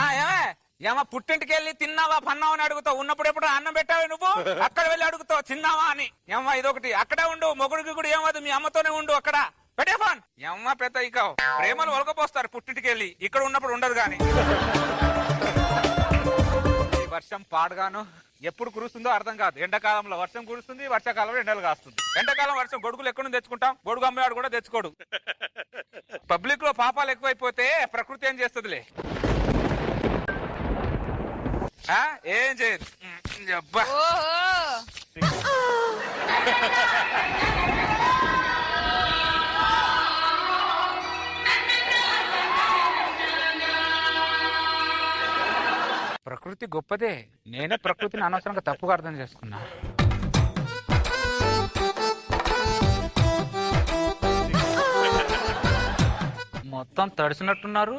ఏమే ఏమో పుట్టింటికి వెళ్ళి తిన్నావా పన్నావా అని అడుగుతావు. ఉన్నప్పుడు ఎప్పుడు అన్నం పెట్టావు నువ్వు, అక్కడ వెళ్ళి అడుగుతావు తిన్నావా అని. ఏమ్మా ఇదొకటి, అక్కడే ఉండు, మొగుడికి కూడా ఏమదు, మీ అమ్మతోనే ఉండు అక్కడ. పెట్టే ఫోన్. ఏమ్మా పెద్ద ఇక ప్రేమలు ఒలకపోస్తారు పుట్టింటికి వెళ్ళి, ఇక్కడ ఉన్నప్పుడు ఉండదు గాని. ఈ వర్షం పాడగాను ఎప్పుడు కురుస్తుందో అర్థం కాదు. ఎండాకాలంలో వర్షం కురుస్తుంది, వర్షాకాలంలో ఎండలు కాస్తుంది. ఎండాకాలం వర్షం గొడుగులు ఎక్కడ నుంచి తెచ్చుకుంటాం, గొడుగు అమ్మేవాడు కూడా తెచ్చుకోడు. పబ్లిక్ లో పాపాలు ఎక్కువైపోతే ప్రకృతి ఏం చేస్తుందిలే, ఏం చేయదు. అబ్బా ప్రకృతి గొప్పదే, నేనే ప్రకృతిని అనవసరంగా తప్పుగా అర్థం చేసుకున్నా. మొత్తం తడిసినట్టున్నారు.